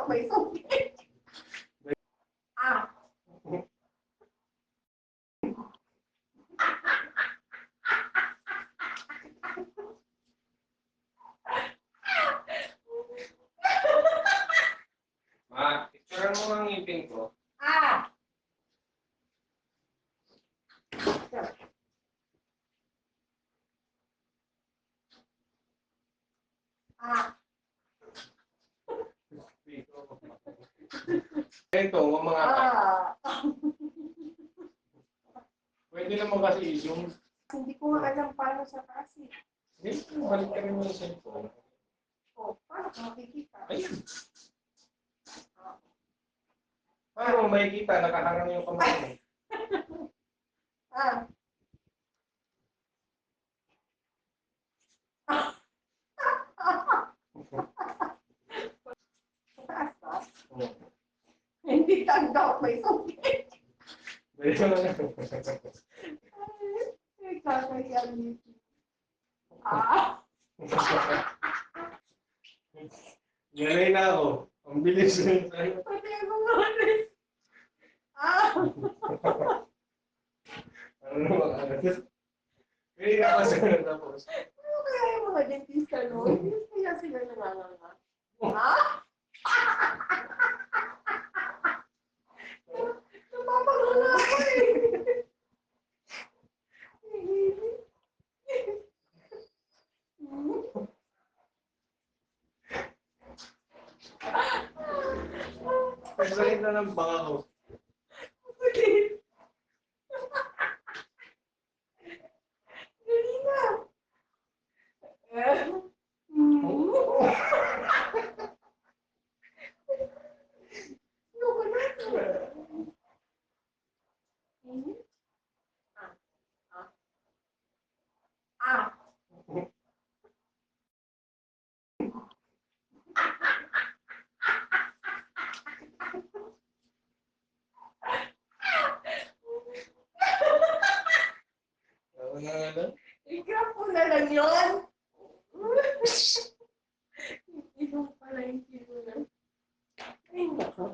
daw may sugat. Ah. Ma, picturean mo ang ngipin ko. Ah. Ah. Ito, mga Ah. pwede naman kasi i-zoom. Hindi ko nga alam paano sa kasi. Hindi, balik ka rin mo yung cellphone. Oh, paano ko makikita? Ayun. Paano makikita? Nakaharang yung kamay mo. Ah. Taas ba? Hindi tanda may sugat. Ay, kakaya nito. Ah. Ngalay na ako. Ang bilis yun sa'yo. Pati ako nga rin. Ah. Ano naman agad? Hindi ka pa sa'yo natapos. Ano kaya yung mga dentista, no? Hindi kaya sila nanganganga. Ah? Napapanganga ako eh. Ang sakit na ng baka ko. Dali na. Ano ka na? Ah. Ano na nga lang? I-grab mo na lang yun. Ilong pala yung kilo na. Ay, nako.